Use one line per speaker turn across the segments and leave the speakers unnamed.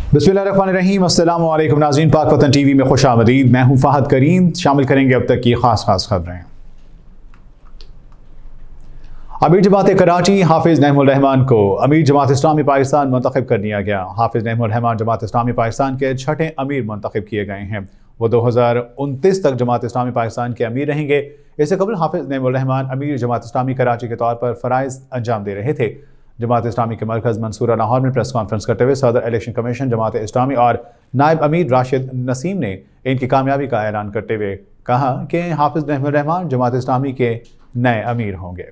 बिस्मिल्लाहिर्रहमानिर्रहीम। अस्सलाम वालेकुम नाज़रीन, पाक वतन टीवी में खुश आमदीद। मैं हूँ फ़हद करीम। शामिल करेंगे अब तक की खास खबरें। अमीर जमात कराची हाफिज़ नईमुल रहमान को अमीर जमात इस्लामी पाकिस्तान मुंतखब कर दिया गया। हाफिज़ नईमुल रहमान जमात इस्लामी पाकिस्तान के छठे अमीर मुंतखब किए गए हैं। वो 2029 तक जमात इस्लामी पाकिस्तान के अमीर रहेंगे। इससे कबल हाफिज़ नईमुल रहमान अमीर जमात इस्लामी कराची के तौर पर फ़राइज़ अंजाम दे रहे थे। जमात इस्लामी के मरकज़ मंसूरा लाहौर में प्रेस कॉन्फ्रेंस करते हुए सदर इलेक्शन कमीशन जमात इस्लामी और नायब अमीर राशिद नसीम ने इनकी कामयाबी का ऐलान करते हुए कहा कि हाफिज़ नईमुल रहमान जमात इस्लामी के नए अमीर होंगे।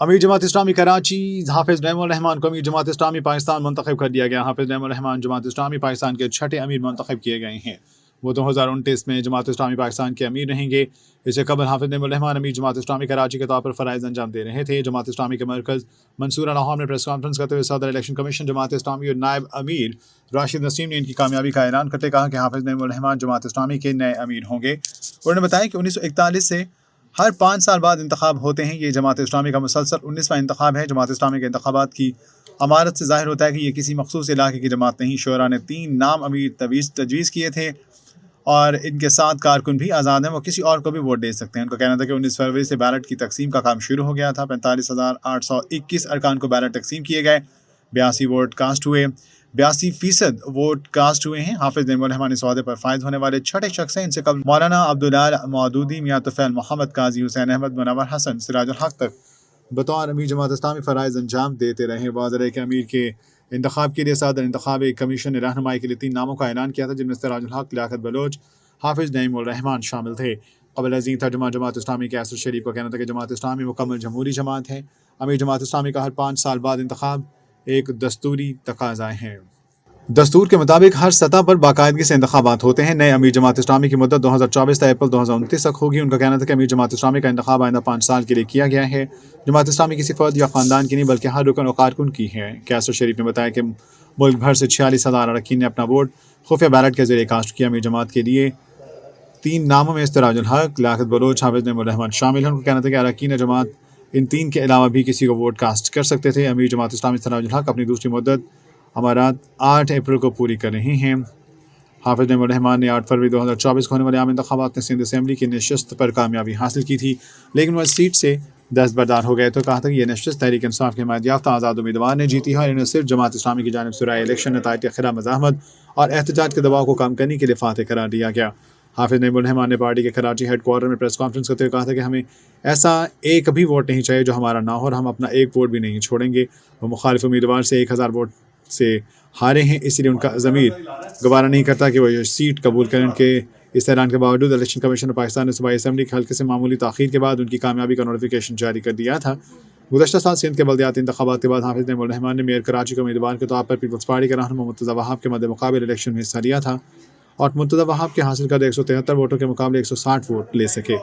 अमीर जमात इस्लामी कराची हाफिज़ नईमुल रहमान को अमीर जमात इस्लामी पाकिस्तान मुंतखब कर दिया गया। हाफिज़ नईमुल रहमान जमात इस्लामी पाकिस्तान के छठे अमीर मुंतखब किए गए हैं। वो 2029 में जमात इस्लामी पाकिस्तान के अमीर रहेंगे। इससे कबल हाफिज़ नईमुल रहमान अमीर जमात इस्लामी कराची के तौर पर फ़राइज़ अंजाम दे रहे थे। जमात इस्लामी के मरकज़ मंसूरा लाहौर में प्रेस कॉन्फ्रेंस करते हुए सदर इलेक्शन कमीशन जमात इस्लामी और नायब अमीर राशिद नसीम ने इनकी कामयाबी का ऐलान करते कहा कि हाफिज़ नईमुल रहमान जमात इस्लामी के नए अमीर होंगे। उन्होंने बताया कि 1941 से हर 5 साल बाद इंतखाब होते हैं। ये जमात इस्लामी का मुसलसल 19वां इंतखाब है। जमात इस्लामी के इंतखाबात की अमारत से ज़ाहिर होता है कि ये किसी मखसूस इलाके की जमात नहीं। शोरा ने 3 नाम अमीर तजवीज़ किए थे और इनके 7 कारकुन भी आज़ाद हैं। वो किसी और को भी वोट दे सकते हैं। उनका कहना था कि 19 फरवरी से बैलेट की तकसीम का काम शुरू हो गया था। 45,821 अरकान को बैलेट तकसीम किए गए। 82 वोट कास्ट हुए। 82% वोट कास्ट हुए हैं। हाफिज़ नईमुल रहमान इस ओहदे पर फायद होने वाले छठे शख्स हैं। इनसे कबल मौलाना अब्दुल्लाह मौदूदी, मियां तुफैल मोहम्मद, काजी हुसैन अहमद, मुनव्वर हसन, सिराजुल हक तक बतौर अमीर जमात इस्लामी फ़राइज़ अंजाम देते रहे। वाज़ेह है कि अमीर के इंतखाब के लिए सदर इंतखाबी कमीशन ने रहनुमाई के लिए 3 नामों का ऐलान किया था, जिनमें सिराजुल हक, लियाकत बलोच, हाफिज़ नईमुल रहमान शामिल थे। कबल अज़ीम तर्जुमा जमात इस्लामी के असद शरीफ का कहना था कि जमात इस्लामी मुकम्मल जमहूरी जमात है। अमीर जमात इस्लामी का हर 5 साल बाद इंतखाब एक दस्तूरी तकाज़ा है। दस्तूर के मुताबिक हर सतह पर बाकायदगी से इंतखाबात होते हैं। नए अमीर जमात इस्लामी की मुद्दत 2024 से अप्रैल 2029 तक होगी। उनका कहना था कि अमीर जमात इस्लामी का इंतखाब आइंदा 5 साल के लिए किया गया है। जमात इस्लामी किसी फ़र्द या ख़ानदान की नहीं बल्कि हर रुकन और कारकुन की है। कैसर शरीफ ने बताया कि मुल्क भर से 46,000 अरकान ने अपना वोट खुफिया बैलेट के ज़रिए कास्ट किया। अमीर जमात के लिए 3 नामों में सिराजुल हक, लियाकत बलोच, हाफिज़ नईमुल रहमान शामिल हैं। उनका कहना था कि अरकान जमात इन 3 के अलावा भी किसी को वोट कास्ट कर सकते थे। अमीर जमात इस्लामी सिराजुल हक अपनी दूसरी मुद्दत अमारात 8 अप्रैल को पूरी कर रहे हैं। हाफिज़ नईमुल रहमान ने 8 फरवरी 2024 को होने वाले आम इंतखाबात में सिंध असम्बली की नशस्त पर कामयाबी हासिल की थी, लेकिन वह सीट से दस्तबरदार हो गए। तो कहा था कि यह नशस्त तहरीक इंसाफ के हिमायत याफ्ता आज़ाद उम्मीदवार ने जीती है और इन्हें सिर्फ जमात इस्लामी की जानिब से राय इलेक्शन नताइज के खिलाफ मज़ाहमत और एहतजाज के दबाव को कम करने के लिए फातह करार दिया गया। हाफिज़ नईमुल रहमान ने पार्टी के कराची हेड क्वार्टर में प्रेस कॉन्फ्रेंस करते हुए कहा था कि हमें ऐसा एक भी वोट नहीं चाहिए जो हमारा ना हो और हम अपना एक वोट भी नहीं छोड़ेंगे। वो मुखालिफ उम्मीदवार से 1000 वोट से हारे हैं, इसलिए उनका ज़मीर गवारा नहीं करता कि वो ये सीट कबूल करें। उनके इस ऐलान के बावजूद इलेक्शन कमीशन पाकिस्तान ने सूबाई असम्बली के हल्के से मामूली ताख़ीर के बाद उनकी कामयाबी का नोटिफिकेशन जारी कर दिया था। गुज़श्ता साल सिंध के बल्दियाती इंतखाबात के बाद हाफिज़ नईमुल रहमान ने मेयर कराची के उम्मीदवार के तौर पर पीपल्स पार्टी के रहनुमा मुर्तज़ा वहाब के मद्दे मुकाबले इलेक्शन में हिस्सा लिया था और मुर्तज़ा वहाब के हासिल करदे 173 वोटों के मुकाबले 160 वोट ले सके।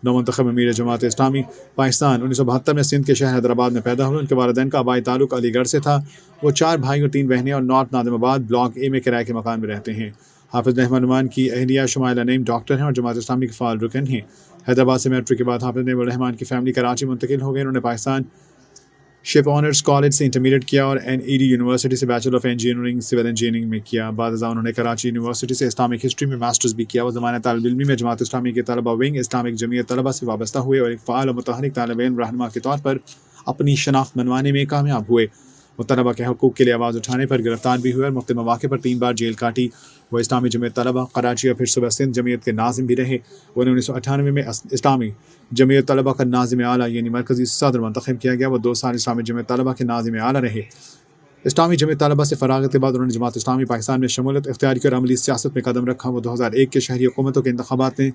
नौमुंतखब अमीर जमात इस्लामी पाकिस्तान 1972 में सिंध के शहर हैदराबाद में पैदा हुए। उनके वालिदैन का आबाई ताल्लुक अलीगढ़ से था। वो 4 भाई और 3 बहनें और नॉर्थ नादिमाबाद ब्लॉक ए में किराए के मकान में रहते हैं। हाफिज़ रहमान की अहलिया शुमाइला नईम डॉक्टर हैं और जमात इस्लामी के फ़ाल रुकन हैं। हैदराबाद से मैट्रिक के बाद हाफिज़ रहमान की फैमिली कराची मुंतकिल हो गई। उन्होंने पाकिस्तान शिप ऑनर्स कॉलेज से इंटरमीडिएट किया और NED यूनिवर्सिटी से bachelor of engineering civil engineering में किया। बाद उन्होंने कराची यूनिवर्सिटी से इस्लामिक हिस्ट्री में मास्टर्स भी किया। वो ज़माना तालिब इल्मी में जमात इस्लामी के तलबा विंग इस्लामिक जमीयत तलबा से वाबस्ता हुए और एक फ़ाल और मुतहरिक तालिब इल्म रहनुमा के तौर पर अपनी शनाख्त बनवाने में कामयाब हुए। वो तलबा के हकूक़ के लिए आवाज़ उठाने पर गिरफ्तार भी हुए और मुख्तलिफ मौक़े पर 3 बार जेल काटी। वो इस्लामी जमीयत तलबा कराची और फिर सुबह सिंध जमीयत के नाज़िम भी रहे। उन्हें 1998 में इस्लामी जमीयत तलबा का नाज़िम आला यानी मरकज़ी सदर मुंतखब किया गया। वो 2 साल इस्लामी जमीयत तलबा के नाज़िम आला रहे। इस्लामी जमीयत तलबा से फ़राग़त के बाद उन्होंने जमात इस्लामी पाकिस्तान में शमूलियत इख्तियार की और अमली सियासत में कदम रखा। वो 2001 के शहरी हुकूमतों के इंतखाबात में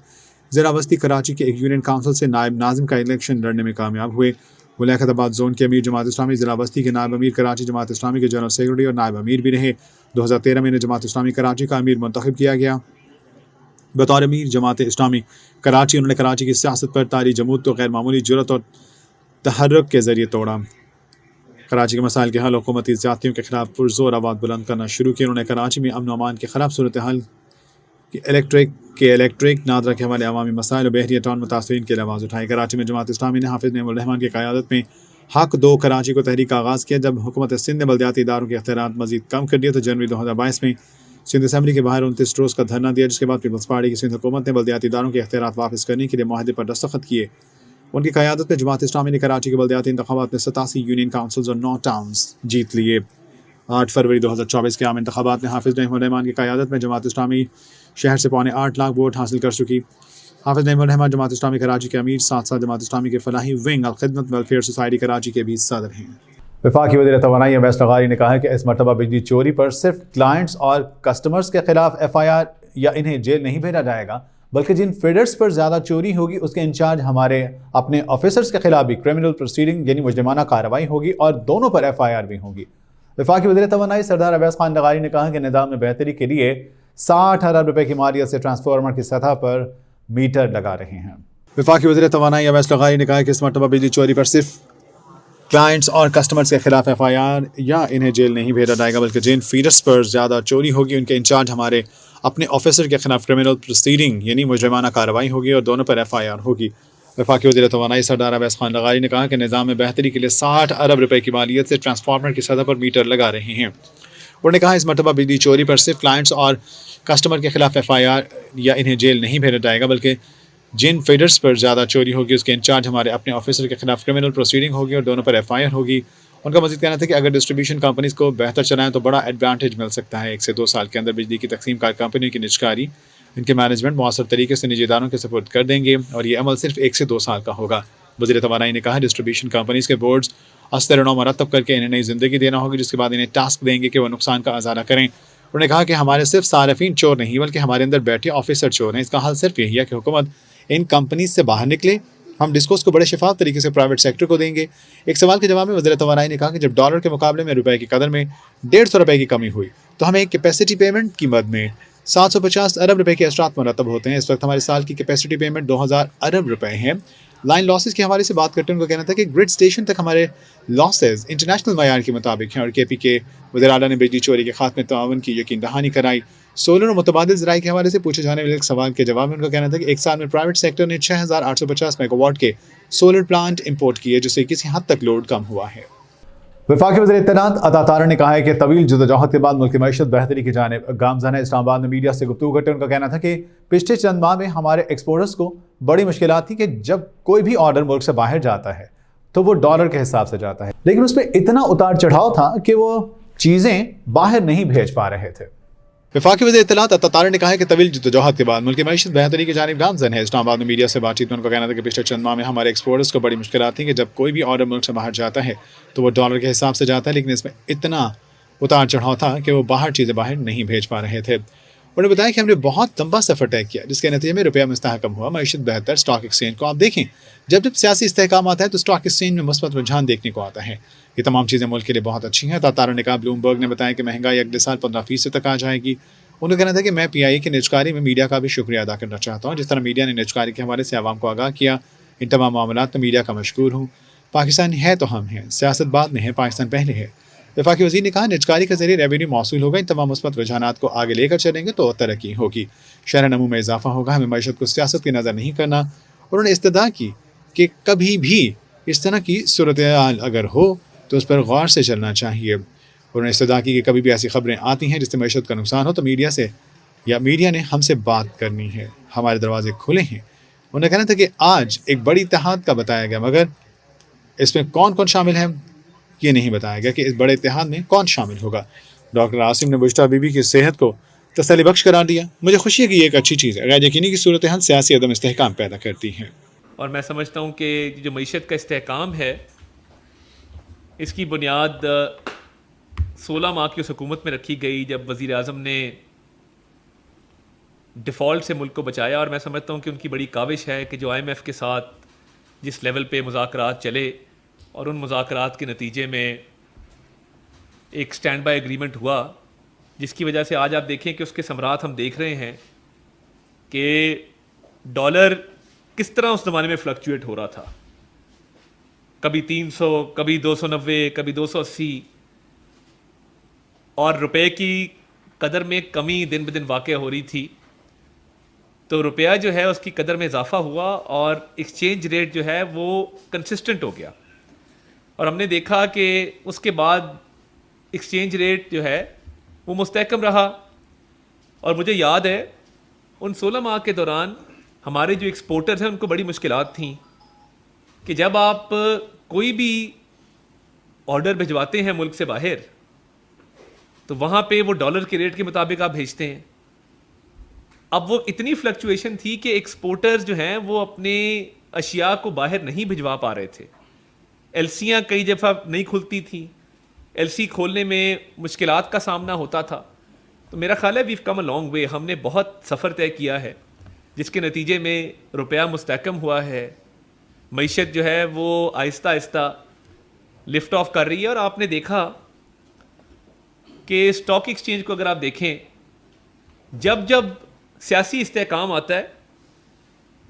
ज़िला बस्ती कराची के एक यूनियन काउंसिल से नायब नाज़िम का इलेक्शन लड़ने में कामयाब हुए। वो लियाकताबाद जोन के अमीर जमात इस्लामी, ज़िला बस्ती के नायब अमीर कराची जमात इस्लामी के जनरल सेक्रेटरी और नायब अमीर भी रहे। 2013 में इन्हें जमात इस्लामी कराची का अमीर मुंतखब किया गया। बतौर अमीर जमात इस्लामी कराची उन्होंने कराची की सियासत पर तारी जमूत तो गैर मामूली जुर्रत और तहर्रुक के ज़रिए तोड़ा। कराची के मसाइल के हल, हुकूमती ज़्यादतियों के खिलाफ पुरज़ोर आवाज़ बुलंद करना शुरू की। उन्होंने कराची में अमन अमान की ख़राब सूरत हाल इलेक्ट्रिक नादरा के हवाले अवामी मसाइल और बहरिया टाउन मुतासरीन के लिए आवाज़ उठाई। कराची में जमात इस्लामी ने हाफिज़ नईमुल रहमान की क़यादत में हक 2 कराची को तहरीक का आगाज़ किया। जब हुकूमत सिंध ने बल्दियाती इदारों के इख्तियारात मज़ीद कम कर दिए तो जनवरी 2022 में सिंध असम्बली के बाहर 29 रोज़ का धरना दिया, जिसके बाद पीपल्स पार्टी की सिंध हुकूमत ने बल्दियाती इदारों के इख्तियारात वापस करने के लिए मुआहदे पर दस्तखत किए। उनकी क़यादत में जमात इस्लामी ने कराची के बल्दियाती इंतखाबात में 87 यूनियन काउंसिल्स और 9 टाउन्स जीत लिए। 8 फरवरी 2024 के आम इंतखाबात में हाफिज़ नईमुर रहमान की क़यादत में जमात इस्लामी शहर से 8.25 लाख वोट हासिल कर चुकी। हाफिज़ नईमुर रहमान जमात इस्लामी कराची के अमीर, साथ साथ जमात इस्लामी के फलाही विंग अल खिदमत वेलफेयर सोसाइटी कराची के भी सदर हैं। वफाकी वज़ीर तवानाई अवैस लगारी ने कहा है कि इस मरतबा बिजली चोरी पर सिर्फ क्लाइंट्स और कस्टमर्स के खिलाफ FIR या इन्हें जेल नहीं भेजा जाएगा, बल्कि जिन फीडर्स पर ज़्यादा चोरी होगी उसके इंचार्ज हमारे अपने ऑफिसर्स के खिलाफ भी क्रिमिनल प्रोसीडिंग यानी मुजरिमाना कार्रवाई होगी और दोनों पर FIR भी होगी। वफाकी वज़ीर तवानाई सरदार अवैस खान लगारी ने कहा कि निज़ाम में बेहतरी के लिए 60 अरब रुपए की मालियत से ट्रांसफार्मर की सतह पर मीटर लगा रहे हैं। वफाकी वज़ीर तवानाई अवैस लगारी ने कहा कि इस मरतबा बिजली चोरी पर सिर्फ क्लाइंट्स और कस्टमर्स के खिलाफ FIR या इन्हें जेल नहीं भेजा जाएगा, बल्कि जिन फीडर्स पर ज़्यादा चोरी होगी उनके इंचार्ज हमारे अपने ऑफिसर के खिलाफ क्रिमिनल प्रोसीडिंग यानी मुजरिमाना कार्रवाई होगी और दोनों पर FIR होगी। वफाकी वज़ीर तवानाई सरदार अवैस खान लगारी ने कहा कि निज़ाम में बेहतरी के लिए 60 अरब रुपए की मालियत से ट्रांसफार्मर की सतह पर मीटर लगा रहे हैं। उन्होंने कहा इस मरतबा बिजली चोरी पर सिर्फ क्लाइंट्स और कस्टमर के खिलाफ FIR या इन्हें जेल नहीं भेजा जाएगा, बल्कि जिन फीडर्स पर ज़्यादा चोरी होगी उसके इंचार्ज हमारे अपने ऑफिसर के खिलाफ क्रिमिनल प्रोसीडिंग होगी और दोनों पर FIR होगी। उनका मज़ीद कहना था कि अगर डिस्ट्रीब्यूशन कंपनीज़ को बेहतर चलाएं तो बड़ा एडवांटेज मिल सकता है। 1 से 2 साल के अंदर बिजली की तकसीम कार कंपनी की निजकारी इनके मैनेजमेंट मौसर तरीके से निजी इदारों के सपोर्ट कर देंगे और ये अमल सिर्फ 1 से 2 साल का होगा। वज़ीर तवानाई ने कहा डिस्ट्रीब्यूशन कंपनीज़ के बोर्ड्स अस्तर-ए-नौ मरतब करके इन्हें नई ज़िंदगी देना होगी, जिसके बाद इन्हें टास्क देंगे कि वह नुकसान का अज़ारा करें। उन्होंने कहा कि हमारे सिर्फ सार्फिन चोर नहीं बल्कि हमारे अंदर बैठे ऑफिसर चोर हैं। इसका हल सिर्फ यही है कि हुकूमत इन कंपनीज से बाहर निकले। हम डिस्कोर्स को बड़े शफाफ तरीके से प्राइवेट सेक्टर को देंगे। एक सवाल के जवाब में वज़ीर तवानाई ने कहा कि जब डॉलर के मुकाबले में रुपए की कदर में 150 रुपए की कमी हुई तो हमें कैपेसिटी पेमेंट की मद में 750 अरब रुपए के असरात मुरतब होते हैं। इस वक्त हमारे साल की कैपेसिटी पेमेंट 2000 अरब रुपए हैं। लाइन लॉसेस के हवाले से बात करते हैं उनका कहना था कि ग्रिड स्टेशन तक हमारे लॉसेस इंटरनेशनल मायार के मुताबिक हैं और KP के वज़ीर आला ने बिजली चोरी के खात्मे ताउन की यकीन दहानी कराई। सोलर और मुतबादिल ज़राए के हवाले से पूछे जाने वाले एक सवाल के जवाब में उनका कहना था कि एक साल में प्राइवेट सेक्टर ने 6850 मेगावाट के सोलर प्लांट इंपोर्ट किए, जिससे किसी हद तक लोड कम हुआ है। वफाकी वज़ीर इत्तलात अता तारा ने कहा है कि तवील जदोजहद के बाद मुल्क की मईशत बेहतरी की जानिब गामज़ाना इस्लामाबाद में मीडिया से गुफ्तगू करते उनका कहना था कि पिछले चंद माह में हमारे एक्सपोर्टर्स को बड़ी मुश्किलात थी कि जब कोई भी ऑर्डर मुल्क से बाहर जाता है तो वो डॉलर के हिसाब से जाता है, लेकिन उसमें इतना उतार चढ़ाव था कि वो चीज़ें बाहर नहीं भेज पा रहे थे। वफाकी वज़ीर इत्तलात अता तारा ने कहा है कि तवील जदोजहद के बाद मुल्क की मईशत बेहतरी की जानिब गामज़न है। इस्लामाबाद में मीडिया से बातचीत में उनका कहना था कि पिछले चंद माह में हमारे एक्सपोर्टर्स को बड़ी मुश्किलात थी कि जब कोई भी ऑर्डर मुल्क से बाहर जाता है तो वो डॉलर के हिसाब से जाता है, लेकिन इसमें इतना उतार चढ़ाव था कि वो चीज़ें बाहर नहीं भेज पा रहे थे। उन्होंने बताया कि हमने बहुत लंबा सफ़र तय किया, जिसके नतीजे में रुपया मुस्तहकम हुआ, मईशत बेहतर। स्टॉक एक्सचेंज को आप देखें, जब सियासी इस्तेहकाम आता है तो स्टॉक एक्सचेंज में मुस्बत रुझान देखने को आता है। ये तमाम चीज़ें मुल्क के लिए बहुत अच्छी हैं। तारा ने कहा ब्लूमबर्ग ने बताया कि महंगाई अगले साल 15% तक आ जाएगी। उन्होंने कहना था कि मैं PIA की निजकारी में मीडिया का भी शुक्रिया अदा करना चाहता हूँ। जिस तरह मीडिया ने निजकारी के हवाले से आवाम को आगाह किया, इन तमाम मामलात में मीडिया का मशकूर हूँ। पाकिस्तान है तो हम हैं, सियासत बाद में है, पाकिस्तान पहले है। वफाकी वज़ीर ने कहा निजकारी के जरिए रेवेन्यू मौसूल होगा। इन तमाम मुस्बत रुझानात को आगे लेकर चलेंगे तो तरक्की होगी, शहर नमू में इजाफा होगा। हमें मईशत को सियासत की नज़र नहीं करना। उन्होंने इस्तदा की कि कभी भी इस तरह की सूरत हाल अगर हो तो उस पर गौर से चलना चाहिए। उन्होंने इस्तदा की कि कभी भी ऐसी खबरें आती हैं जिससे मईशत का नुकसान हो तो मीडिया ने हमसे बात करनी है, हमारे दरवाजे खुले हैं। उन्होंने कहना था कि आज एक बड़ी इत्तेहाद का बताया गया, मगर इसमें कौन कौन शामिल है ये नहीं बताया गया कि इस बड़े इत्तेहाद में कौन शामिल होगा। डॉक्टर आसिम ने मुश्ता बीबी की सेहत को तसल्ली बख्श करार दिया। मुझे खुशी है कि ये एक अच्छी चीज़ है। गैर यकीनी की सूरत हाल सियासी अदम इस्तेहकाम पैदा करती हैं
और मैं समझता हूँ कि जो मईशत का इस्तेहकाम है इसकी बुनियाद 16 माह की उस हुकूमत में रखी गई जब वज़ीर आज़म ने डिफ़ॉल्ट से मुल्क को बचाया। और मैं समझता हूँ कि उनकी बड़ी काविश है कि जो IMF के साथ जिस लेवल पे मुज़ाकरात चले और उन मुज़ाकरात के नतीजे में एक स्टैंड बाय एग्रीमेंट हुआ, जिसकी वजह से आज आप देखें कि उसके समरात हम देख रहे हैं कि डॉलर किस तरह उस ज़माने में फ्लक्चुएट हो रहा था, कभी 300, कभी 290, कभी 280, और रुपए की कदर में कमी दिन ब दिन वाक़या हो रही थी। तो रुपया जो है उसकी कदर में इजाफा हुआ और एक्सचेंज रेट जो है वो कंसिस्टेंट हो गया। और हमने देखा कि उसके बाद एक्सचेंज रेट जो है वो मुस्तहकम रहा اور مجھے یاد ہے ان 16 ماہ کے دوران ہمارے جو ایکسپورٹرز ہیں ان کو بڑی مشکلات تھیں کہ جب آپ کوئی بھی آرڈر بھجواتے ہیں ملک سے باہر تو وہاں پہ وہ ڈالر کے ریٹ کے مطابق آپ بھیجتے ہیں. اب وہ اتنی فلکچویشن تھی کہ ایکسپورٹرز جو ہیں وہ اپنے اشیاء کو باہر نہیں بھجوا پا رہے تھے. ایل سیاں کئی دفعہ نہیں کھلتی تھیں, ایل سی کھولنے میں مشکلات کا سامنا ہوتا تھا. تو میرا خیال ہے view come a long way, ہم نے بہت سفر طے کیا ہے جس کے نتیجے میں روپیہ مستحکم ہوا ہے, معیشت جو ہے وہ آہستہ آہستہ لفٹ آف کر رہی ہے. اور آپ نے دیکھا کہ اسٹاک ایکسچینج کو اگر آپ دیکھیں, جب جب سیاسی استحکام آتا ہے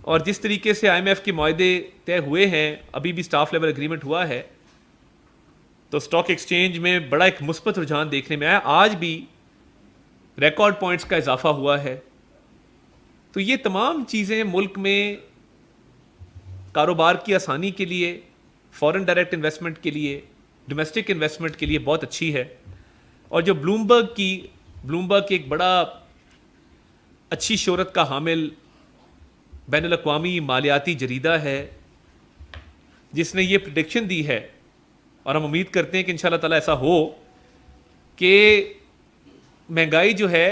اور جس طریقے سے آئی ایم ایف کے معاہدے طے ہوئے ہیں, ابھی بھی اسٹاف لیول اگریمنٹ ہوا ہے, تو اسٹاک ایکسچینج میں بڑا ایک مثبت رجحان دیکھنے میں آیا. آج بھی ریکارڈ پوائنٹس کا اضافہ ہوا ہے. تو یہ تمام چیزیں ملک میں کاروبار کی آسانی کے لیے, فورن ڈائریکٹ انویسٹمنٹ کے لیے, ڈومیسٹک انویسٹمنٹ کے لیے بہت اچھی ہے. اور جو بلومبرگ ایک بڑا اچھی شہرت کا حامل بین الاقوامی مالیاتی جریدہ ہے جس نے یہ پریڈکشن دی ہے, اور ہم امید کرتے ہیں کہ انشاءاللہ تعالی ایسا ہو کہ مہنگائی جو ہے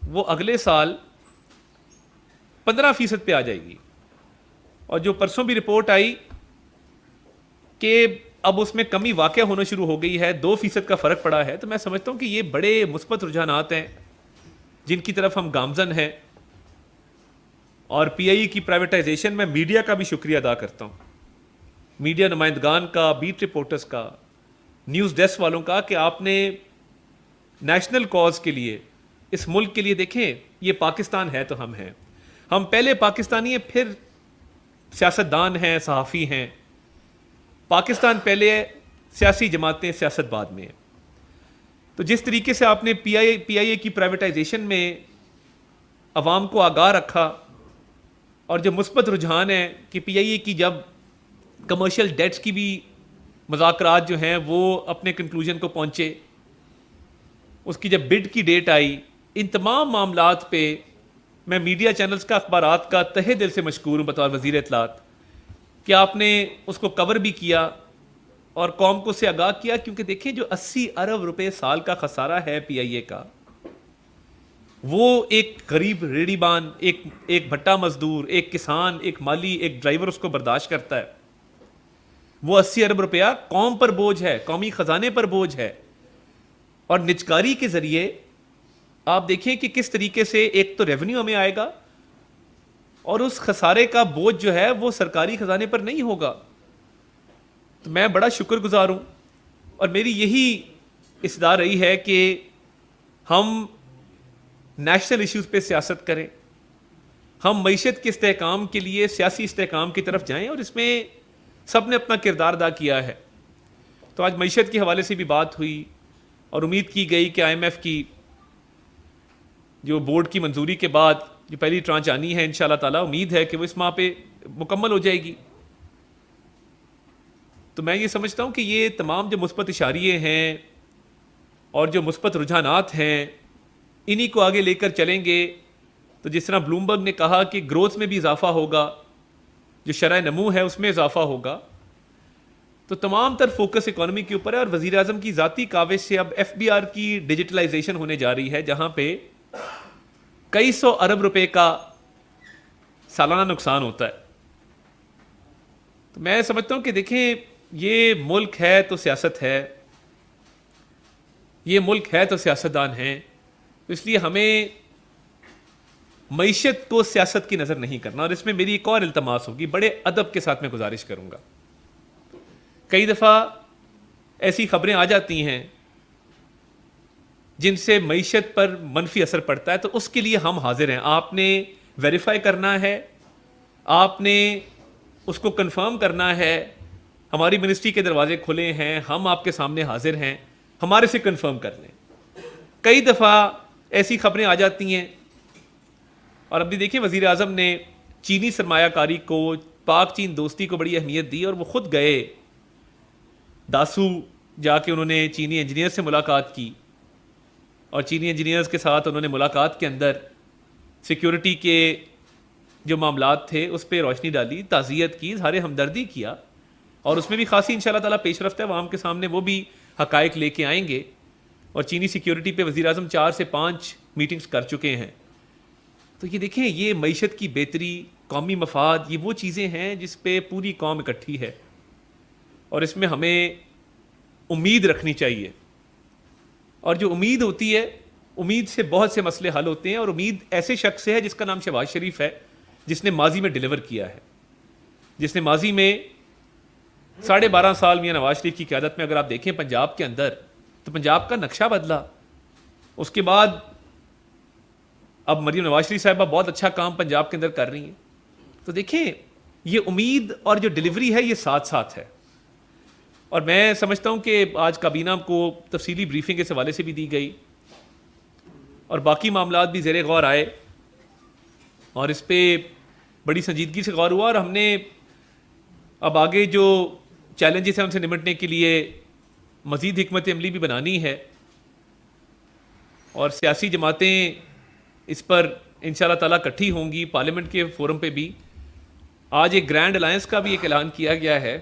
وہ اگلے سال 15% پہ آ جائے گی. اور جو پرسوں بھی رپورٹ آئی کہ اب اس میں کمی واقع ہونا شروع ہو گئی ہے, 2% کا فرق پڑا ہے, تو میں سمجھتا ہوں کہ یہ بڑے مثبت رجحانات ہیں جن کی طرف ہم گامزن ہیں. اور پی آئی کی پرائیویٹائزیشن میں میڈیا کا بھی شکریہ ادا کرتا ہوں, میڈیا نمائندگان کا, بیٹ رپورٹرز کا, نیوز ڈیسک والوں کا, کہ آپ نے نیشنل کاز کے لیے, اس ملک کے لیے, دیکھیں یہ پاکستان ہے تو ہم ہیں, ہم پہلے پاکستانی ہیں, پھر سیاستدان ہیں, صحافی ہیں. پاکستان پہلے ہے, سیاسی جماعتیں, سیاست بعد میں ہے. تو جس طریقے سے آپ نے پی آئی اے کی پرائیویٹائزیشن میں عوام کو آگاہ رکھا, اور جو مثبت رجحان ہے کہ پی آئی اے کی جب کمرشل ڈیٹس کی بھی مذاکرات جو ہیں وہ اپنے کنکلوژن کو پہنچے, اس کی جب بڈ کی ڈیٹ آئی, ان تمام معاملات پہ میں میڈیا چینلز کا, اخبارات کا تہہ دل سے مشکور ہوں بطور وزیر اطلاعات کہ آپ نے اس کو کور بھی کیا اور قوم کو سے آگاہ کیا. کیونکہ دیکھیں جو 80 ارب روپے سال کا خسارہ ہے پی آئی اے کا, وہ ایک غریب ریڑھی بان, ایک بھٹا مزدور, ایک کسان, ایک مالی, ایک ڈرائیور اس کو برداشت کرتا ہے. وہ 80 ارب روپیہ قوم پر بوجھ ہے, قومی خزانے پر بوجھ ہے. اور نجکاری کے ذریعے آپ دیکھیں کہ کس طریقے سے ایک تو ریونیو ہمیں آئے گا, اور اس خسارے کا بوجھ جو ہے وہ سرکاری خزانے پر نہیں ہوگا. تو میں بڑا شکر گزار ہوں, اور میری یہی استدعا رہی ہے کہ ہم نیشنل ایشوز پہ سیاست کریں, ہم معیشت کے استحکام کے لیے سیاسی استحکام کی طرف جائیں, اور اس میں سب نے اپنا کردار ادا کیا ہے. تو آج معیشت کے حوالے سے بھی بات ہوئی, اور امید کی گئی کہ آئی ایم ایف کی جو بورڈ کی منظوری کے بعد جو پہلی ٹرانچ آنی ہے, انشاءاللہ تعالیٰ امید ہے کہ وہ اس ماہ پہ مکمل ہو جائے گی. تو میں یہ سمجھتا ہوں کہ یہ تمام جو مثبت اشاریے ہیں اور جو مثبت رجحانات ہیں, انہی کو آگے لے کر چلیں گے. تو جس طرح بلومبرگ نے کہا کہ گروتھ میں بھی اضافہ ہوگا, جو شرح نمو ہے اس میں اضافہ ہوگا, تو تمام تر فوکس اکانومی کے اوپر ہے. اور وزیر اعظم کی ذاتی کاوش سے اب ایف بی آر کی ڈیجیٹلائزیشن ہونے جا رہی ہے, جہاں پہ کئی 100 ارب روپے کا سالانہ نقصان ہوتا ہے. تو میں سمجھتا ہوں کہ دیکھیں یہ ملک ہے تو سیاست ہے, یہ ملک ہے تو سیاستدان ہیں. تو اس لیے ہمیں معیشت کو سیاست کی نظر نہیں کرنا. اور اس میں میری ایک اور التماس ہوگی, بڑے ادب کے ساتھ میں گزارش کروں گا. کئی دفعہ ایسی خبریں آ جاتی ہیں جن سے معیشت پر منفی اثر پڑتا ہے, تو اس کے لیے ہم حاضر ہیں. آپ نے ویریفائی کرنا ہے, آپ نے اس کو کنفرم کرنا ہے. ہماری منسٹری کے دروازے کھلے ہیں, ہم آپ کے سامنے حاضر ہیں, ہمارے سے کنفرم کر لیں. کئی دفعہ ایسی خبریں آ جاتی ہیں, اور اب بھی دیکھیں وزیر اعظم نے چینی سرمایہ کاری کو, پاک چین دوستی کو بڑی اہمیت دی, اور وہ خود گئے داسو جا کے انہوں نے چینی انجینئر سے ملاقات کی, اور چینی انجینئرز کے ساتھ انہوں نے ملاقات کے اندر سیکیورٹی کے جو معاملات تھے اس پہ روشنی ڈالی, تعزیت کی, اظہار ہمدردی کیا, اور اس میں بھی خاصی انشاءاللہ تعالیٰ پیش رفت ہے. عوام کے سامنے وہ بھی حقائق لے کے آئیں گے. اور چینی سیکیورٹی پہ وزیر اعظم 4 سے 5 میٹنگز کر چکے ہیں. تو یہ دیکھیں, یہ معیشت کی بہتری, قومی مفاد, یہ وہ چیزیں ہیں جس پہ پوری قوم اکٹھی ہے, اور اس میں ہمیں امید رکھنی چاہیے. اور جو امید ہوتی ہے, امید سے بہت سے مسئلے حل ہوتے ہیں. اور امید ایسے شخص سے ہے جس کا نام شہباز شریف ہے, جس نے ماضی میں ڈیلیور کیا ہے, جس نے ماضی میں 12.5 سال میاں نواز شریف کی قیادت میں اگر آپ دیکھیں پنجاب کے اندر, تو پنجاب کا نقشہ بدلا. اس کے بعد اب مریم نواز شریف صاحبہ بہت اچھا کام پنجاب کے اندر کر رہی ہیں. تو دیکھیں, یہ امید اور جو ڈیلیوری ہے یہ ساتھ ساتھ ہے. اور میں سمجھتا ہوں کہ آج کابینہ کو تفصیلی بریفنگ اس حوالے سے بھی دی گئی, اور باقی معاملات بھی زیر غور آئے, اور اس پہ بڑی سنجیدگی سے غور ہوا. اور ہم نے اب آگے جو چیلنجز ہیں ان سے نمٹنے کے لیے مزید حکمت عملی بھی بنانی ہے, اور سیاسی جماعتیں اس پر انشاءاللہ تعالیٰ اکٹھی ہوں گی. پارلیمنٹ کے فورم پہ بھی آج ایک گرینڈ الائنس کا بھی ایک اعلان کیا گیا ہے.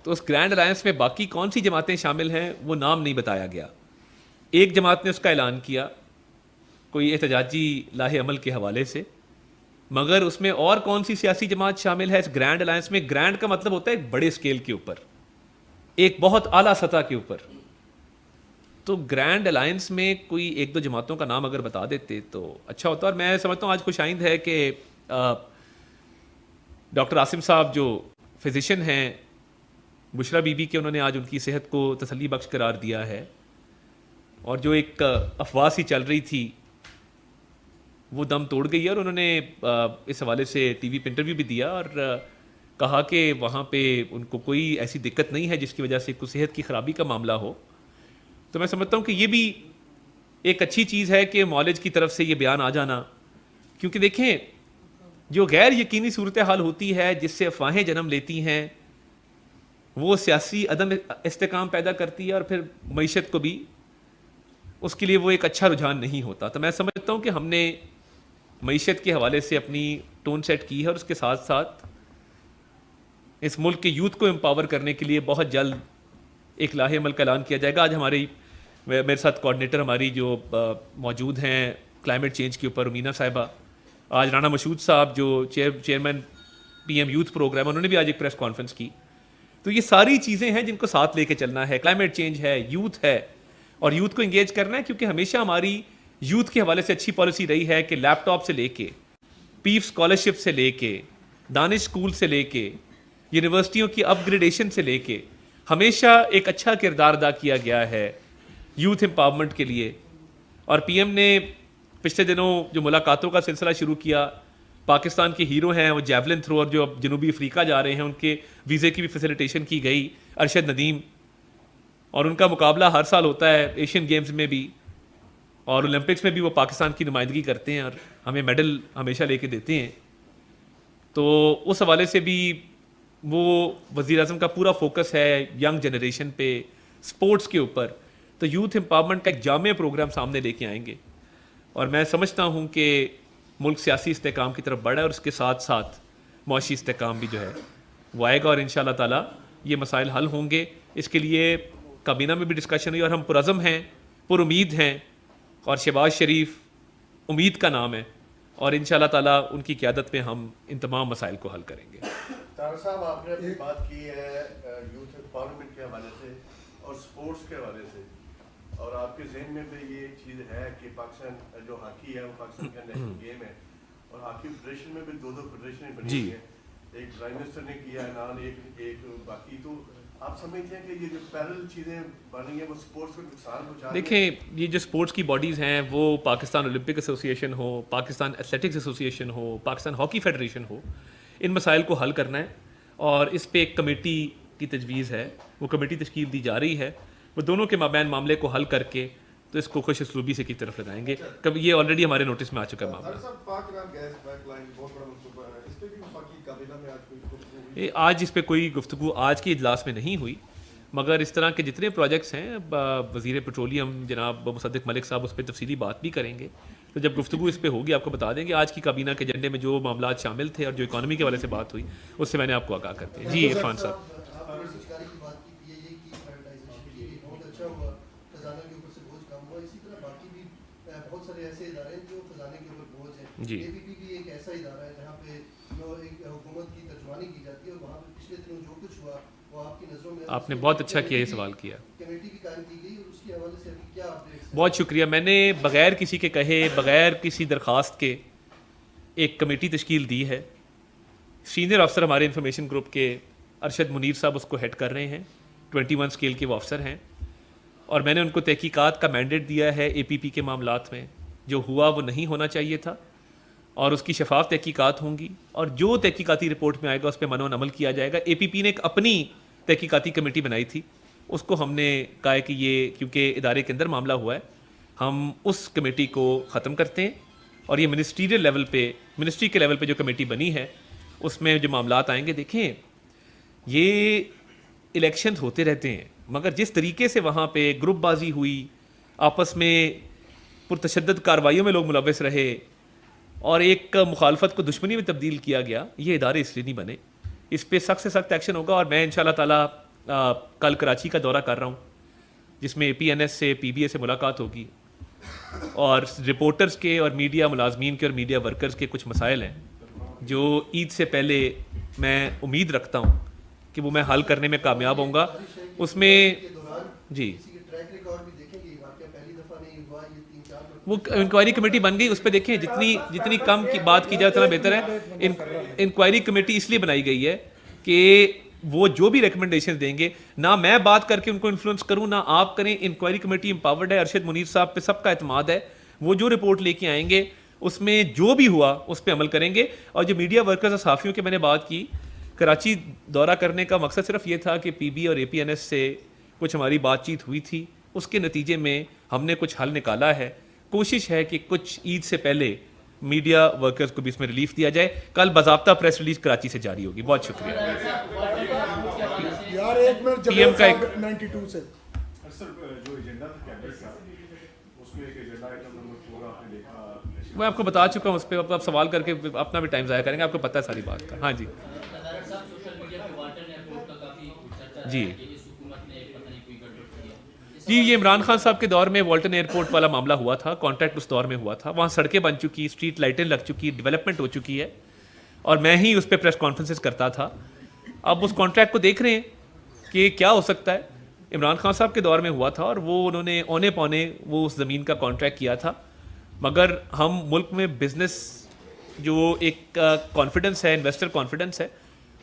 تو اس گرینڈ الائنس میں باقی کون سی جماعتیں شامل ہیں وہ نام نہیں بتایا گیا. ایک جماعت نے اس کا اعلان کیا کوئی احتجاجی لاہ عمل کے حوالے سے, مگر اس میں اور کون سی سیاسی جماعت شامل ہے اس گرینڈ الائنس میں؟ گرینڈ کا مطلب ہوتا ہے ایک بڑے اسکیل کے اوپر, ایک بہت اعلیٰ سطح کے اوپر. تو گرینڈ الائنس میں کوئی 1-2 جماعتوں کا نام اگر بتا دیتے تو اچھا ہوتا. اور میں سمجھتا ہوں آج خوش آئند ہے کہ ڈاکٹر عاصم صاحب جو فزیشین ہیں, بشرا بی بی کے, انہوں نے آج ان کی صحت کو تسلی بخش قرار دیا ہے. اور جو ایک افواہ سی چل رہی تھی وہ دم توڑ گئی ہے, اور انہوں نے اس حوالے سے ٹی وی پہ انٹرویو بھی دیا اور کہا کہ وہاں پہ ان کو کوئی ایسی دقت نہیں ہے جس کی وجہ سے کوئی صحت کی خرابی کا معاملہ ہو. تو میں سمجھتا ہوں کہ یہ بھی ایک اچھی چیز ہے کہ معالج کی طرف سے یہ بیان آ جانا, کیونکہ دیکھیں جو غیر یقینی صورتحال ہوتی ہے جس سے افواہیں جنم لیتی ہیں وہ سیاسی عدم استحکام پیدا کرتی ہے, اور پھر معیشت کو بھی اس کے لیے وہ ایک اچھا رجحان نہیں ہوتا. تو میں سمجھتا ہوں کہ ہم نے معیشت کے حوالے سے اپنی ٹون سیٹ کی ہے, اور اس کے ساتھ ساتھ اس ملک کے یوتھ کو امپاور کرنے کے لیے بہت جلد ایک لاہ عمل کا اعلان کیا جائے گا. آج میرے ساتھ کوآرڈینیٹر ہماری جو موجود ہیں کلائمیٹ چینج کے اوپر, امینا صاحبہ, آج رانا مشہود صاحب جو chairman P M youth programme, انہوں نے بھی آج ایک پریس کانفرنس کی. تو یہ ساری چیزیں ہیں جن کو ساتھ لے کے چلنا ہے. کلائمیٹ چینج ہے, یوتھ ہے, اور یوتھ کو انگیج کرنا ہے, کیونکہ ہمیشہ ہماری یوتھ کے حوالے سے اچھی پالیسی رہی ہے کہ لیپ ٹاپ سے لے کے, پیف اسکالرشپ سے لے کے, دانش اسکول سے لے کے, یونیورسٹیوں کی اپ گریڈیشن سے لے کے ہمیشہ ایک اچھا کردار ادا کیا گیا ہے یوتھ امپاورمنٹ کے لیے. اور پی ایم نے پچھلے دنوں جو ملاقاتوں کا سلسلہ شروع کیا, پاکستان کے ہیرو ہیں وہ جیولن تھرو جو اب جنوبی افریقہ جا رہے ہیں, ان کے ویزے کی بھی فیسیلیٹیشن کی گئی, ارشد ندیم, اور ان کا مقابلہ ہر سال ہوتا ہے ایشین گیمز میں بھی, اور اولمپکس میں بھی وہ پاکستان کی نمائندگی کرتے ہیں اور ہمیں میڈل ہمیشہ لے کے دیتے ہیں. تو اس حوالے سے بھی وہ وزیر اعظم کا پورا فوکس ہے ینگ جنریشن پہ, سپورٹس کے اوپر. تو یوتھ امپاورمنٹ کا ایک جامع پروگرام سامنے لے کے آئیں گے, اور میں سمجھتا ہوں کہ ملک سیاسی استحکام کی طرف بڑھا ہے, اور اس کے ساتھ ساتھ معاشی استحکام بھی جو ہے وہ آئے گا, اور انشاءاللہ تعالیٰ یہ مسائل حل ہوں گے. اس کے لیے کابینہ میں بھی ڈسکشن ہوئی, اور ہم پرعزم ہیں, پر امید ہیں, اور شہباز شریف امید کا نام ہے, اور انشاءاللہ تعالیٰ ان کی قیادت میں ہم ان تمام مسائل کو حل کریں گے.
طاہر صاحب, آپ نے اپنی بات کی ہے یوتھ امپاورمنٹ کے حوالے سے اور سپورٹس کے حوالے سے, اور آپ کے ذہن میں بھی یہ چیز ہے کہ پاکستان جو ہاکی ہے وہ پاکستان کا نیشنل گیم ہے, اور ہاکی فیڈریشن میں بھی 2 فیڈریشنیں بنی ہوئی ہیں, ایک پرائم منسٹر نے کیا اعلان, ایک باقی. تو آپ سمجھتے ہیں کہ یہ جو پیرل چیزیں بنی ہیں وہ سپورٹس کو نقصان پہنچا رہی ہیں؟
دیکھیں, یہ جو سپورٹس کی باڈیز ہیں وہ پاکستان اولمپک ایسوسی ایشن ہو, پاکستان ایتھلیٹکس ایسوسی ایشن ہو, پاکستان ہاکی فیڈریشن ہو, ان مسائل کو حل کرنا ہے, اور اس پہ ایک کمیٹی کی تجویز ہے, وہ کمیٹی تشکیل دی جا رہی ہے. وہ دونوں کے مابین معاملے کو حل کر کے تو اس کو خوش اسلوبی سے کی طرف لگائیں گے. کبھی یہ آلریڈی ہمارے نوٹس میں آ چکا ہے معاملہ. آج اس پہ کوئی گفتگو آج کے اجلاس میں نہیں ہوئی, مگر اس طرح کے جتنے پروجیکٹس ہیں وزیر پیٹرولیم جناب مصدق ملک صاحب اس پہ تفصیلی بات بھی کریں گے. تو جب گفتگو اس پہ ہوگی آپ کو بتا دیں گے. آج کی کابینہ کے ایجنڈے میں جو معاملات شامل تھے اور جو اکانومی کے حوالے سے بات ہوئی اس سے میں نے آپ کو آگاہ کر دیا. جی عرفان صاحب. جی
ایک ایسا ادارہ ہے جہاں پہ جو ایک حکومت کی ترجمانی کی جاتی ہے اور وہاں پہ پچھلے دنوں جو کچھ ہوا وہ آپ کی نظروں میں
آپ نے بہت اچھا کیا یہ سوال کیا.
کمیٹی بھی قائم کی گئی اور اس کے حوالے سے ابھی کیا اپڈیٹس؟
بہت شکریہ. میں نے بغیر کسی کے کہے بغیر کسی درخواست کے ایک کمیٹی تشکیل دی ہے. سینئر افسر ہمارے انفارمیشن گروپ کے ارشد منیر صاحب اس کو ہیڈ کر رہے ہیں. 21 اسکیل کے وہ افسر ہیں اور میں نے ان کو تحقیقات کا مینڈیٹ دیا ہے اے پی پی کے معاملات میں. جو ہوا وہ نہیں ہونا چاہیے تھا اور اس کی شفاف تحقیقات ہوں گی اور جو تحقیقاتی رپورٹ میں آئے گا اس پہ منو عمل کیا جائے گا. اے پی پی نے ایک اپنی تحقیقاتی کمیٹی بنائی تھی, اس کو ہم نے کہا ہے کہ یہ کیونکہ ادارے کے اندر معاملہ ہوا ہے ہم اس کمیٹی کو ختم کرتے ہیں اور یہ منسٹریل لیول پہ منسٹری کے لیول پہ جو کمیٹی بنی ہے اس میں جو معاملات آئیں گے. دیکھیں یہ الیکشنز ہوتے رہتے ہیں مگر جس طریقے سے وہاں پہ گروپ بازی ہوئی, آپس میں پرتشدد کارروائیوں میں لوگ ملوث رہے اور ایک مخالفت کو دشمنی میں تبدیل کیا گیا, یہ ادارے اس لیے نہیں بنے. اس پہ سخت سے سخت ایکشن ہوگا اور میں انشاءاللہ تعالیٰ کل کراچی کا دورہ کر رہا ہوں جس میں پی این ایس سے پی بی اے سے ملاقات ہوگی اور رپورٹرز کے اور میڈیا ملازمین کے اور میڈیا ورکرز کے کچھ مسائل ہیں جو عید سے پہلے میں امید رکھتا ہوں کہ وہ میں حل کرنے میں کامیاب ہوں گا. اس میں جی وہ انکوائری کمیٹی بن گئی, اس پہ دیکھیں جتنی کم کی بات کی جائے اتنا بہتر ہے. انکوائری کمیٹی اس لیے بنائی گئی ہے کہ وہ جو بھی ریکمنڈیشن دیں گے نہ میں بات کر کے ان کو انفلوئنس کروں نہ آپ کریں. انکوائری کمیٹی امپاورڈ ہے, ارشد منیر صاحب پہ سب کا اعتماد ہے, وہ جو رپورٹ لے کے آئیں گے اس میں جو بھی ہوا اس پہ عمل کریں گے. اور جو میڈیا ورکرز اور صحافیوں کے میں نے بات کی, کراچی دورہ کرنے کا مقصد صرف یہ تھا کہ پی بی اور اے پی این ایس سے کچھ ہماری بات چیت ہوئی تھی, اس کے نتیجے میں ہم نے کچھ حل نکالا ہے. کوشش ہے کہ کچھ عید سے پہلے میڈیا ورکرز کو بھی اس میں ریلیف دیا جائے. کل باضابطہ پریس ریلیز کراچی سے جاری ہوگی. بہت شکریہ. پی ایم کا ایک میں آپ کو بتا چکا ہوں, اس پہ آپ سوال کر کے اپنا بھی ٹائم ضائع کریں گے, آپ کو پتہ ہے ساری بات کا. ہاں جی جی جی یہ عمران خان صاحب کے دور میں والٹن ایئرپورٹ والا معاملہ ہوا تھا, کانٹریکٹ اس دور میں ہوا تھا. وہاں سڑکیں بن چکی, اسٹریٹ لائٹیں لگ چکی, ڈیولپمنٹ ہو چکی ہے اور میں ہی اس پہ پریس کانفرنسز کرتا تھا. اب اس کانٹریکٹ کو دیکھ رہے ہیں کہ کیا ہو سکتا ہے. عمران خان صاحب کے دور میں ہوا تھا اور وہ انہوں نے اونے پونے وہ اس زمین کا کانٹریکٹ کیا تھا, مگر ہم ملک میں بزنس جو ایک کانفیڈنس ہے, انویسٹر کانفیڈنس ہے,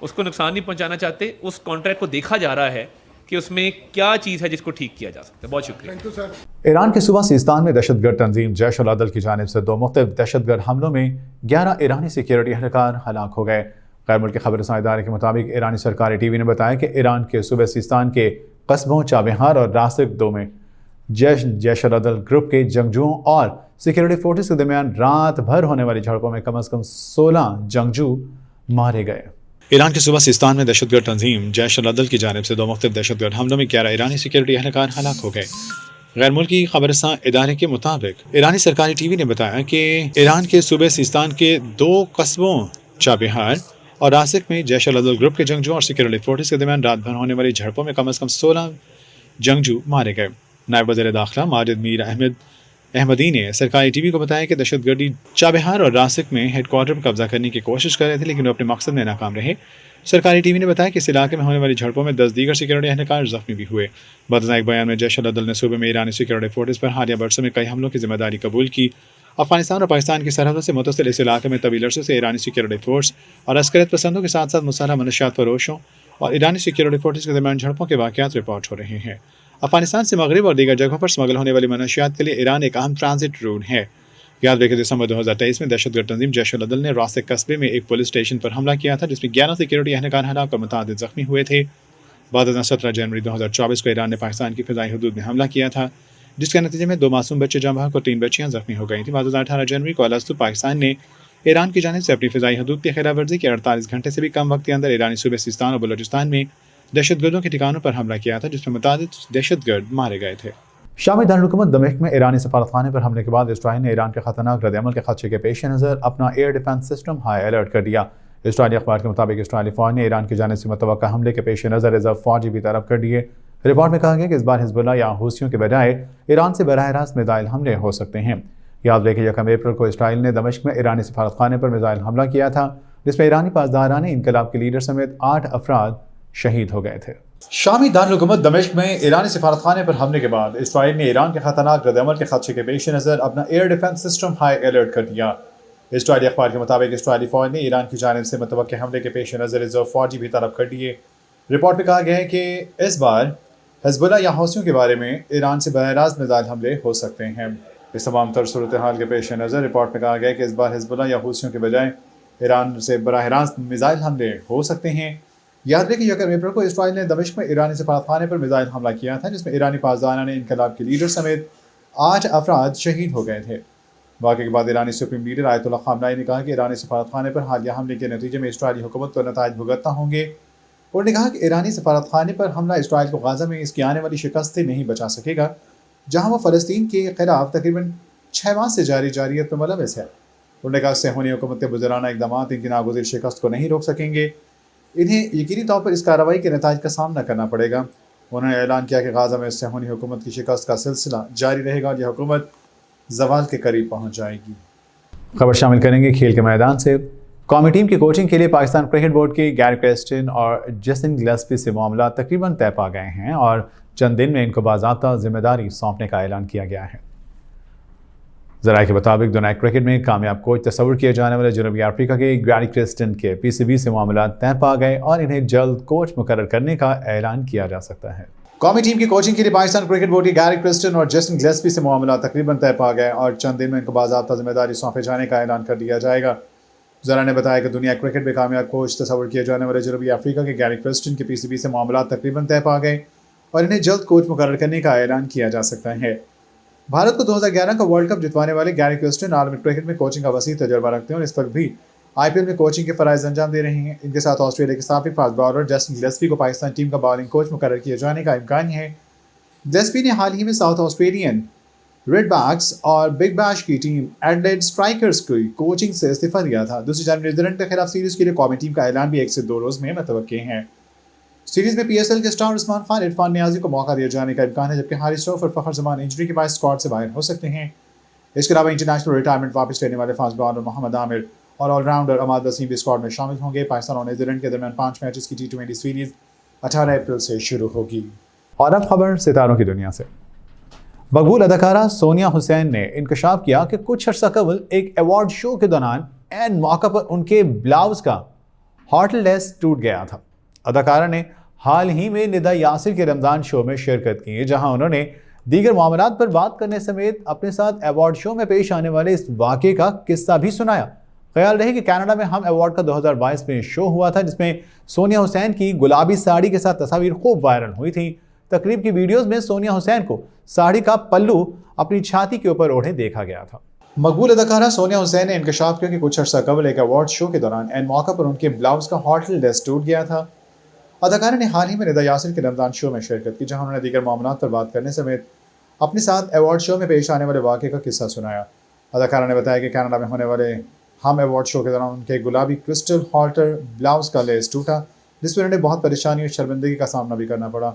اس کو نقصان نہیں پہنچانا چاہتے. اس کانٹریکٹ کو دیکھا جا رہا ہے کہ اس میں کیا چیز ہے جس کو ٹھیک کیا جا سکتا ہے. بہت شکریہ.
ایران کے صوبہ سیستان میں دہشت گرد تنظیم جیش العدل کی جانب سے 2 مختلف دہشت گرد حملوں میں 11 ایرانی سیکیورٹی اہلکار ہلاک ہو گئے. غیر ملکی خبر رساں ادارے کے مطابق ایرانی سرکاری ٹی وی نے بتایا کہ ایران کے صوبہ سیستان کے قصبوں چابہار اور راسک 2 میں جیش العدل گروپ کے جنگجوؤں اور سیکیورٹی فورسز کے درمیان رات بھر ہونے والی جھڑپوں میں کم از کم 16 جنگجو مارے گئے. ایران کے صوبہ سیستان میں دہشت گرد تنظیم جیش العدل کی جانب سے 2 مختلف دہشت گرد حملوں میں 11 ایرانی سیکیورٹی اہلکار ہلاک ہو گئے. غیر ملکی خبر رساں ادارے کے مطابق ایرانی سرکاری ٹی وی نے بتایا کہ ایران کے صوبہ سیستان کے 2 قصبوں چابہار اور راسک میں جیش العدل گروپ کے جنگجوؤں اور سیکیورٹی فورسز کے درمیان رات بھر ہونے والی جھڑپوں میں کم از کم 16 جنگجو مارے گئے. نائب وزیر داخلہ ماجد میر احمدی نے سرکاری ٹی وی کو بتایا کہ دہشت گردی چابہار اور راسک میں ہیڈ کوارٹر پر قبضہ کرنے کی کوشش کر رہے تھے لیکن وہ اپنے مقصد میں ناکام رہے. سرکاری ٹی وی نے بتایا کہ اس علاقے میں ہونے والی جھڑپوں میں 10 دیگر سیکورٹی اہلکار زخمی بھی ہوئے. بعد ایک بیان میں جیش العدل نے صوبے میں ایرانی سیکورٹی فورسز پر حالیہ برسوں میں کئی حملوں کی ذمہ داری قبول کی. افغانستان اور پاکستان کی سرحدوں سے متصل اس علاقے میں طویل عرصے سے ایرانی سیکورٹی فورس اور عسکریت پسندوں کے ساتھ ساتھ مسلح منشیات فروشوں اور ایرانی سیکورٹی فورسز کے درمیان جھڑپوں کے واقعات رپورٹ ہو رہے ہیں. افغانستان سے مغرب اور دیگر جگہوں پر اسمگل ہونے والی منشیات کے لیے ایران ایک اہم ٹرانزٹ روٹ ہے. یاد رکھیں دسمبر 2023 میں دہشت گرد تنظیم جیش العدل نے راسک قصبے میں ایک پولیس اسٹیشن پر حملہ کیا تھا جس میں 11 سیکورٹی اہلکار ہلاک اور متعدد زخمی ہوئے تھے. بعد ازاں 17 جنوری 2024 کو ایران نے پاکستان کی فضائی حدود میں حملہ کیا تھا جس کے نتیجے میں 2 معصوم بچے جاں بحق اور 3 بچیاں زخمی ہو گئی تھیں. بعد ازاں 18 جنوری کو الاسطو پاکستان نے ایران کی جانب سے اپنی فضائی حدود کی خلاف ورزی کے 48 گھنٹے سے بھی کم وقت کے اندر ایرانی صوبے سیستان اور بلوچستان میں دہشت گردوں کے ٹھکانوں پر حملہ کیا تھا جس میں متعدد دہشت گرد مارے گئے تھے. शामी दारुल-हुकूमत दमिश्क में ईरानी सफारतखाने पर हमले के बाद इसराइल ने ईरान के खतरनाक रद्द-ए-अमल के खदशे के पेश नज़र अपना air defence system high alert कर दिया। इसराइली अखबार के मुताबिक इसराइली फ़ौज ने ईरान की जानिब से मुतवक्का हमले के पेश नज़र रिजर्व फ़ौजी भी तरफ कर दिए। रिपोर्ट में कहा गया कि इस बार हिजबुल्लाह या हूसियों के बजाय ईरान से बराह रास्त मिसाइल हमले हो सकते हैं। याद रहे कि 1 अप्रैल को इसराइल ने दमिश्क में ईरानी सफारतखाने पर मिसाइल हमला किया था, जिसमें ईरानी पासदारान इनकलाब के लीडर समेत 8 अफराद शहीद हो गए थे। शामी दारुल-हुकूमत दमिश्क में ईरानी सफारतखाने पर हमले के बाद इसराइल ने ईरान के खतरनाक रद्द-ए-अमल के खदशे के पेश नज़र अपना air defence system high alert कर दिया। इसराइली अखबार के मुताबिक इसराइली फ़ौज ने ईरान की जानिब से मुतवक्के हमले के पेश नज़र रिजर्व फ़ौजी भी तरफ कर दिए। रिपोर्ट में कहा गया है कि इस बार हिजबुल्लाह या हौसियों के बारे में ईरान से बराह रास्त मिसाइल हमले हो सकते हैं। इस तमाम तर सूरत हाल के पेश नज़र रिपोर्ट में कहा गया है कि इस बार हिजबुल्लाह या हूसियों के बजाय ईरान से बराह रास्त मिसाइल हमले हो सकते हैं। याद रहे कि 1 अप्रैल को इसराइल ने दमिश्क में ईरानी सफारतखाने पर मिसाइल हमला किया था, जिसमें ईरानी पासदारान इनकलाब के लीडर समेत 8 अफराद शहीद हो गए थे। वाक़े के बाद ईरानी सुप्रीम लीडर आयतुल्लाह ख़ामनेई ने कहा कि ईरानी सफारतखाने पर हालिया हमले के नतीजे में इसराइली हुकूमत को नताइज भुगतना होंगे। उन्होंने कहा कि ईरानी सफारतखाने पर हमला इसराइल को गाज़ा में इसकी आने वाली शिकस्त से नहीं बचा सकेगा, जहाँ वो फ़लस्तीन के खिलाफ तकरीबन 6 माह से जारी जारियत में मुलविस है। उन्होंने कहा सेहूनी हुकूमत के बुज़ुर्गाना इक़दाम इनकी नागुज़िर शिकस्त को नहीं रोक सकेंगे, इन्हें यकीनी तौर पर इस कार्रवाई के नताइज का सामना करना पड़ेगा। उन्होंने ऐलान किया कि गाज़ा में सेहूनी हुकूमत की शिकस्त का सिलसिला जारी रहेगा और यह हुकूमत ज़वाल के करीब पहुँच जाएगी। खबर शामिल करेंगे खेल के मैदान से। कौमी टीम की कोचिंग के लिए पाकिस्तान क्रिकेट बोर्ड के गैरी क्रिस्टन और जेसन गिलेस्पी से मामला तकरीबन तय पा गए हैं और चंद दिन में इनको बाज़ाब्ता जिम्मेदारी सौंपने का ऐलान किया गया है। ज़राए के मुताबिक दुनिया क्रिकेट में कामयाब कोच तस्वुर किए जाने वाले जनूबी अफ्रीका के गैरी क्रिस्टन के PCB से मामला तय पा गए और इन्हें जल्द कोच मुकर्रर करने का ऐलान किया जा सकता है। कौमी टीम की कोचिंग के लिए पाकिस्तान क्रिकेट बोर्ड के गैरी क्रिस्टन और जेसन गिलेस्पी से मामला तकरीबन तय पा गए और चंद दिन में इनको बाज़ाब्ता जिम्मेदारी सौंपे जाने का ऐलान कर दिया जाएगा। ज़रा ने बताया कि दुनिया क्रिकेट में कामयाब कोच तस्वुर किए जाने वाले जनूबी अफ्रीका के गैरी क्रिस्टन के PCB से मामला तकरीबन तय पा गए और इन्हें जल्द कोच मुकर्रर करने का ऐलान किया जा सकता है। भारत को 2011 का वर्ल्ड कप जितवाने वाले गैरी क्रिस्टन आलमी क्रिकेट में कोचिंग का वसी तजर्बा रखते हैं और इस वक्त भी IPL में कोचिंग के फ़राइज़ अंजाम दे रहे हैं। इनके साथ ऑस्ट्रेलिया के साबिक फास्ट बॉलर जेसन गिलेस्पी को पाकिस्तान टीम का बॉलिंग कोच मुकर्रर किए जाने का इम्कान है। गिलेस्पी ने हाल ही में साउथ ऑस्ट्रेलियन रेडबैक्स और बिग बैश की टीम एडिलेड स्ट्राइकर्स की कोचिंग से इस्तीफा दिया था। दूसरी जानब न्यूजीलैंड के खिलाफ सीरीज़ के लिए कौमी टीम का ऐलान भी 1 से 2 रोज़ में मुतवक्के हैं। सीरीज़ में PSL के स्टार उस्मान खान इरफान नियाजी को मौका दिए जाने का इम्कान है, जबकि हारिस रऊफ और फ़खर जमान इंजरी के बाद स्क्वाड से बाहर हो सकते हैं। इसके अलावा इंटरनेशनल रिटायरमेंट वापस लेने वाले फास्ट बॉलर मोहम्मद आमिर और ऑलराउंडर अमाद वसीम भी स्क्वाड में शामिल होंगे। पाकिस्तान और न्यूजीलैंड के दरमियान 5 मैचेस की T20 सीरीज़ 18 अप्रैल से शुरू होगी। और अब खबर सितारों की दुनिया से। मकबूल अदाकारा सोनिया हुसैन ने इंकशाफ किया कि कुछ अर्सा कबल एक अवार्ड शो के दौरान एन मौका पर उनके ब्लाउज का हॉटल लेस टूट गया था। अदाकारा ने हाल ही में निदा यासिर के रमज़ान शो में शिरकत की, जहां उन्होंने दीगर मामलात पर बात करने समेत अपने साथ अवार्ड शो में पेश आने वाले इस वाक़े का किस्सा भी सुनाया। ख्याल रहे कि कनाडा में हम अवार्ड का 2022 में शो हुआ था, जिसमें सोनिया हुसैन की गुलाबी साड़ी के साथ तस्वीर खूब वायरल हुई थी। तकरीब की वीडियोस में सोनिया हुसैन को साड़ी का पल्लू अपनी छाती के ऊपर ओढ़े देखा गया था। मकबूल अदाकारा सोनिया हुसैन ने इंकशाफ किया कि कुछ अर्सा कबल एक अवार्ड शो के दौरान एन मौका पर उनके ब्लाउज का हॉटल लेस टूट गया था। अदाकारा ने हाल ही में निदा यासिर के रमज़ान शो में शिरकत की, जहां उन्होंने दीगर मामलात पर बात करने समेत अपने साथ अवार्ड शो में पेश आने वाले वाक़े का किस्सा सुनाया। अदाकारा ने बताया कि कनाडा में होने वाले हम अवार्ड शो के दौरान उनके गुलाबी क्रिस्टल हॉल्टर ब्लाउज का लेस टूटा, जिसमें उन्हें बहुत परेशानी और शर्मिंदगी का सामना भी करना पड़ा।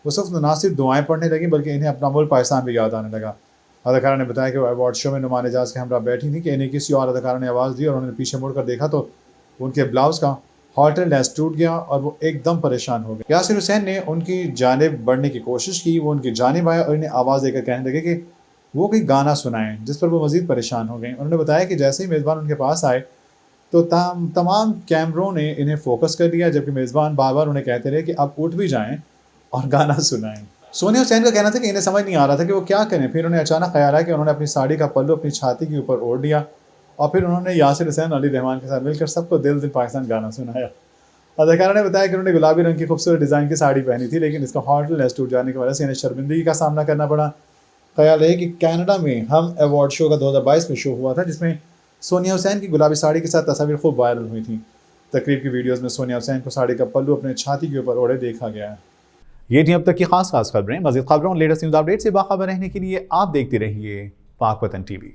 उस वक्त न सिर्फ दुआएं पढ़ने लगी बल्कि इन्हें अपना मुल्क पाकिस्तान भी याद आने लगा। अदाकारा ने बताया कि वो अवार्ड शो में नुमान एजाज के हमरा बैठी थी कि इन्हें किसी और अदाकारा ने आवाज़ दी और उन्होंने पीछे मुड़कर देखा तो उनके ब्लाउज़ का हॉल्टर लेस टूट गया और वो एकदम परेशान हो गए। यासिर हुसैन ने उनकी जानिब बढ़ने की कोशिश की, वो उनकी जानिब आए और इन्हें आवाज़ देकर कहने लगे कि वो कोई गाना सुनाएं, जिस पर वो मज़ीद परेशान हो गए। उन्होंने बताया कि जैसे ही मेज़बान उनके पास आए तो तमाम कैमरों ने इन्हें फोकस कर दिया, जबकि मेज़बान बार बार उन्हें कहते रहे कि अब उठ भी जाएँ और गाना सुनाएं। सोनिया हुसैन का कहना था कि इन्हें समझ नहीं आ रहा था कि वो क्या करें। फिर उन्हें अचानक ख्याल आया कि उन्होंने अपनी साड़ी का पल्लू अपनी छाती के ऊपर ओढ़ लिया और फिर उन्होंने यासिर हुसैन अली रहमान के साथ मिलकर सबको दिल दिल पाकिस्तान गाना सुनाया। अदाकारा ने बताया कि उन्होंने गुलाबी रंग की खूबसूरत डिज़ाइन की साड़ी पहनी थी, लेकिन इसका हॉटल लेस टूट जाने की वजह से इन्हें शर्मिंदगी का सामना करना पड़ा। ख्याल है कि कनाडा में हम अवार्ड शो का 2022 में शो हुआ था, जिसमें सोनिया हुसैन की गुलाबी साड़ी के साथ तस्वीर खूब वायरल हुई थी। तकरीब की वीडियोज़ में सोनिया हुसैन को साड़ी का पल्लू अपने छाती के ऊपर ओढ़े देखा गया है। یہ تھی اب تک کی خاص خبریں. مزید خبروں اور لیٹسٹ نیوز اپڈیٹ سے باخبر رہنے کے لیے آپ دیکھتے رہیے پاک وطن ٹی وی.